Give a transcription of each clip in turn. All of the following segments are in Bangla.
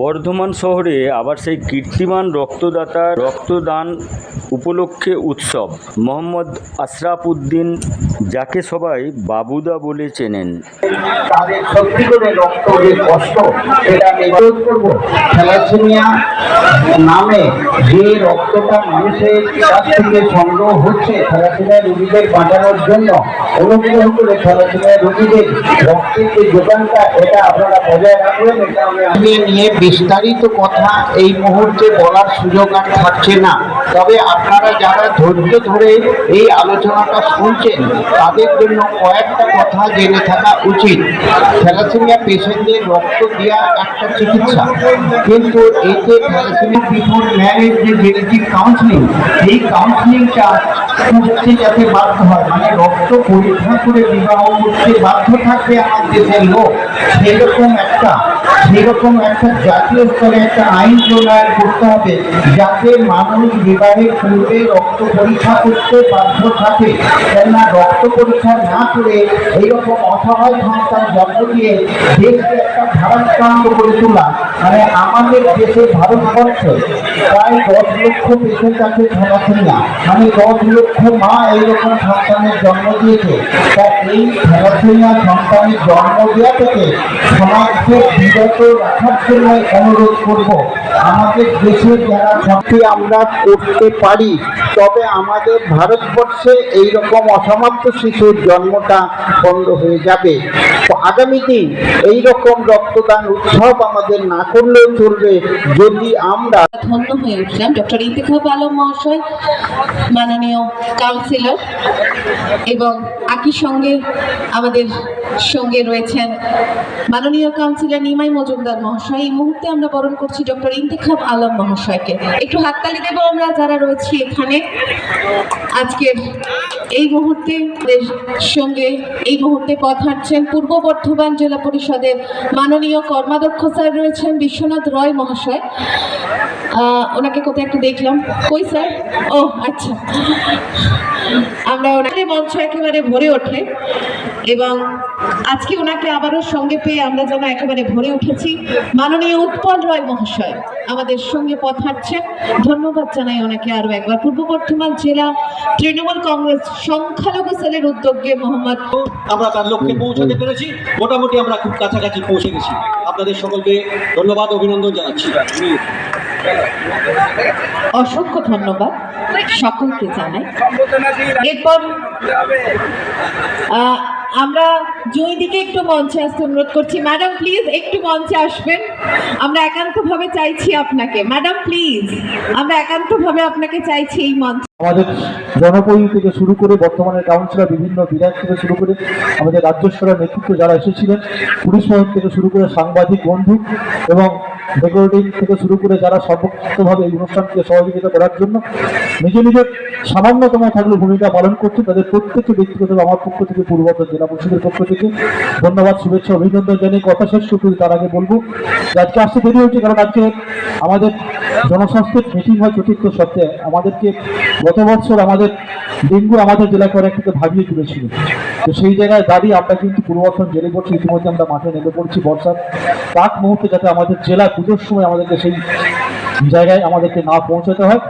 বর্ধমান শহরে আবার সেই কীর্তিমান রক্তদান উপলক্ষে উৎসব। মোহাম্মদ আশরাফ উদ্দিন, যাকে সবাই বাবুদা বলে চেনেন। তাদের সত্যি করে রক্ত যে কষ্ট সেটা নিরোধ করব। থ্যালাসেমিয়া নামে যে রক্তটা মানুষের কাছ থেকে সংগ্রহ হচ্ছে থ্যালাসেমিয়া রোগীদের বাঁচানোর জন্য, অনুগ্রহ করে থ্যালাসেমিয়া রোগীদের রক্তের যে যোগানটা এটা আপনারা বজায় রাখবেন। এটা আমি নিয়ে বিস্তারিত কথা এই মুহূর্তে বলার সুযোগ আর থাকছে না। তবে আপনারা যারা ধৈর্য ধরে এই আলোচনাটা শুনছেন তাদের জন্য কয়েকটা কথা জেনে থাকা উচিত। থ্যালাসেমিয়া পেশেন্টদের রক্ত দেওয়া একটা চিকিৎসা, কিন্তু এতে থ্যালাসেমিয়া বিফোর ম্যারেজ যে জেনেটিক কাউন্সিলিং, এই কাউন্সিলিংটা করতে যাতে বাধ্য হয়, মানে রক্ত পরীক্ষা করে বিবাহ করতে বাধ্য থাকবে আমার দেশের লোক, সেরকম একটা জাতীয় স্তরে একটা আইন প্রণয়ন করতে হবে যাতে মানুষ বিবাহের পূর্বে রক্ত পরীক্ষা করতে বাধ্য থাকে। কেননা রক্ত পরীক্ষা না করে এইরকম অসহায় সন্তান জন্ম দিয়ে দেশকে একটা ভারতকান্ত করে তোলা, মানে আমাদের দেশে ভারতবর্ষে প্রায় 10 লক্ষ পেশেন্ট আছে থ্যালাসেমিয়া, মানে 10 লক্ষ মা এইরকম সন্তানের জন্ম দিয়েছে। তা এই থ্যালাসেমিয়া সন্তানের জন্ম দেওয়া থেকে সমাজকে বিরত রাখার জন্য অনুরোধ করব। আমাদের দেশে যারা সত্যি আমরা করতে পারি, তবে আমাদের ভারতবর্ষে এইরকম অসমাপ্ত শিশুর জন্মটা বন্ধ হয়ে যাবে। তো আগামী দিন এইরকম রক্তদান উৎসব আমাদের না করলেও চলবে যদি আমরা ধন্য হয়ে উঠলাম। ডক্টর ইন্তেখাব আলম মহাশয়, মাননীয় কাউন্সিলর, এবং একই সঙ্গে আমাদের সঙ্গে রয়েছেন মাননীয় কাউন্সিলর নিমাই মজুমদার মহাশয়। এই মুহূর্তে আমরা বরণ করছি ডক্টর ইন্তেখাব আলম মহাশয়কে। একটু হাততালি দেব আমরা যারা রয়েছি এখানে আজকের এই মুহূর্তে। সঙ্গে এই মুহূর্তে পথ হাঁটছেন পূর্ব বর্ধমান জেলা পরিষদের মাননীয় কর্মাধ্যক্ষ স্যার রয়েছেন বিশ্বনাথ রয় মহাশয়। ওনাকে কোথায় একটু দেখলাম, কই স্যার? ও আচ্ছা, আমরা ওনাকে মঞ্চ একেবারে ভরে ওঠে এবং আজকে ওনাকে আবারও সঙ্গে পেয়ে আমরা যেন একেবারে ভরে উঠেছি। মাননীয় উৎপল রায় মহাশয় আমাদের সঙ্গে পথ হাঁটছেন, ধন্যবাদ জানাই ওনাকে আরও একবার। পূর্ব বর্ধমান জেলা তৃণমূল কংগ্রেস সংখ্যালঘু সেলের উদ্যোগে মোহাম্মদ, আমরা তার লক্ষ্যে পৌঁছাতে পেরেছি, মোটামুটি আমরা খুব কাছাকাছি পৌঁছে গেছি। আপনাদের সকলকে ধন্যবাদ, অভিনন্দন জানাচ্ছি। অসংখ্য ধন্যবাদ সকলকে জানাই। এরপর আমরা জয়দিকে একটু মঞ্চে আসতে অনুরোধ করছি। ম্যাডাম প্লিজ একটু মঞ্চে আসবেন, আমরা একান্তভাবে চাইছি আপনাকে। ম্যাডাম প্লিজ, আমরা একান্তভাবে আপনাকে চাইছি এই মঞ্চে। আমাদের জনপ্রতিনিধি থেকে শুরু করে বর্তমানের কাউন্সিলর, বিভিন্ন বিধায়ক থেকে শুরু করে আমাদের রাজ্য সরকারের নেতৃত্ব যারা এসেছিলেন, পুলিশ প্রশাসন থেকে শুরু করে সাংবাদিক বন্ধু এবং রেকর্ডিং থেকে শুরু করে যারা সর্বক্ষভাবে এই অনুষ্ঠানকে সহযোগিতা করার জন্য নিজের সামান্যতম থাকলে ভূমিকা পালন করছে, তাদের প্রত্যেককে ব্যক্তিগত আমার পক্ষ থেকে পূর্ব বর্ধমান জেলা পরিষদের পক্ষ থেকে ধন্যবাদ, শুভেচ্ছা, অভিনন্দন জানিয়ে কথা শেষ করতে তার আগে বলবো আজকে আসতে দেরি হচ্ছে কারণ আজকে আমাদের জনস্বাস্থ্যের মিটিং হয় চতুর্থ সপ্তাহে। আমাদেরকে গত বছর আমাদের ডেঙ্গু আমাদের জেলাকে অনেক থেকে ভাবিয়ে তুলেছিল, তো সেই জায়গায় দাঁড়িয়ে আমরা কিন্তু পূর্ব বর্ধমান জেলে পড়ছি। ইতিমধ্যে আমরা মাঠে নেমে পড়ছি বর্ষার তাক মুহূর্তে, যাতে আমাদের জেলা পুজোর সময় আমাদেরকে সেই জায়গায় আমাদেরকে না পৌঁছাতে হয়।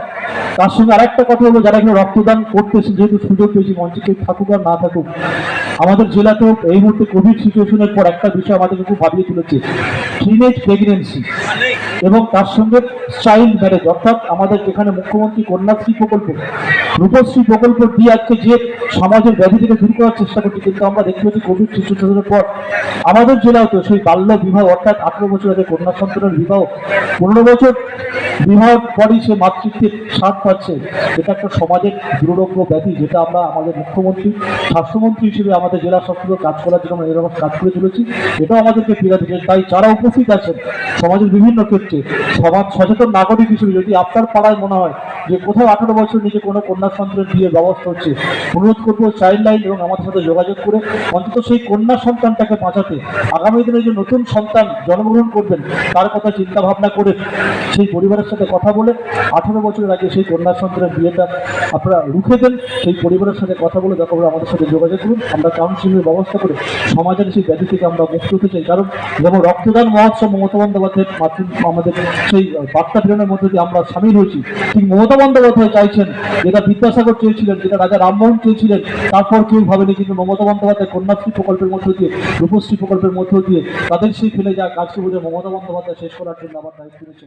তার সঙ্গে আরেকটা কথা হলো, যারা এখানে রক্তদান করতেছে, যেহেতু সুযোগ পেয়েছি মঞ্চে, কেউ থাকুক আর না থাকুক, আমাদের জেলাতেও এই মুহূর্তে কোভিড সিচুয়েশনের পর একটা বিষয় আমাদেরকে খুব ভাবিয়ে তুলেছে, টিনেজ প্রেগনেন্সি এবং তার সঙ্গে চাইল্ড ম্যারেজ। অর্থাৎ আমাদের যেখানে মুখ্যমন্ত্রী কন্যাশ্রী প্রকল্প, রূপশ্রী প্রকল্প দিয়ে আজকে যে সমাজের ব্যাধি থেকে দূর করার চেষ্টা করছি, কিন্তু আমরা দেখতে পাচ্ছি কোভিড সিচুয়েশনের পর আমাদের জেলাও তো সেই বাল্য বিবাহ, অর্থাৎ 18 বছর আগে কন্যা সন্তানের বিবাহ, 15 বছর বিবাহের পরই সে মাতৃত্বের স্বাদ পাচ্ছে। এটা একটা সমাজের দুরোগ্য ব্যাধি, যেটা আমরা আমাদের মুখ্যমন্ত্রী স্বাস্থ্যমন্ত্রী হিসেবে আমাদের জেলা স্বাস্থ্য কাজ করার জন্য আমরা এরকম কাজ করে চলেছি। এটাও আমাদেরকে পীড়া দিচ্ছে। তাই যারা উপস্থিত আছেন সমাজের বিভিন্ন ক্ষেত্রে সমাজ সচেতন নাগরিক হিসেবে, যদি আপনার পাড়ায় মনে হয় যে কোথাও 18 বছর নিচে কোনো কন্যা সন্তানের বিয়ের ব্যবস্থা হচ্ছে, অনুরোধ করবো চাইল্ড লাইন এবং আমাদের সাথে যোগাযোগ করে অন্তত সেই কন্যা সন্তানটাকে বাঁচাতে, আগামী দিনে যে নতুন সন্তান জন্মগ্রহণ করবেন তার কথা চিন্তা ভাবনা করে সেই পরিবারের সাথে কথা বলে 18 বছরের আগে সেই কন্যা সন্তানের বিয়েটা আপনারা রুখে দেন। সেই পরিবারের সাথে কথা বলে দরকার হলে আমাদের সাথে যোগাযোগ করুন, আমরা কাউন্সিলিংয়ের ব্যবস্থা করে সমাজের সেই ব্যাধি থেকে আমরা মুক্ত হতে চাই। কারণ যেমন রক্তদান মহোৎসব মমতা বন্দ্যোপাধ্যায়ের আমাদের সেই বার্তা প্রেরণের মধ্যে দিয়ে আমরা সামিল হয়েছি, ঠিক মমতা বন্দ্যোপাধ্যায় চাইছেন, যেটা বিদ্যাসাগর চেয়েছিলেন, যেটা রাজা রামমোহন চেয়েছিলেন, তারপর কেউ ভাবেনি, কিন্তু মমতা বন্দ্যোপাধ্যায় কন্যাশ্রী প্রকল্পের মধ্য দিয়ে, রূপশ্রী প্রকল্পের মধ্য দিয়ে তাদের সেই ফেলে যাওয়া কাজকে বোঝে মমতা বন্দ্যোপাধ্যায় শেষ করার জন্য আমার দায়িত্ব রয়েছে।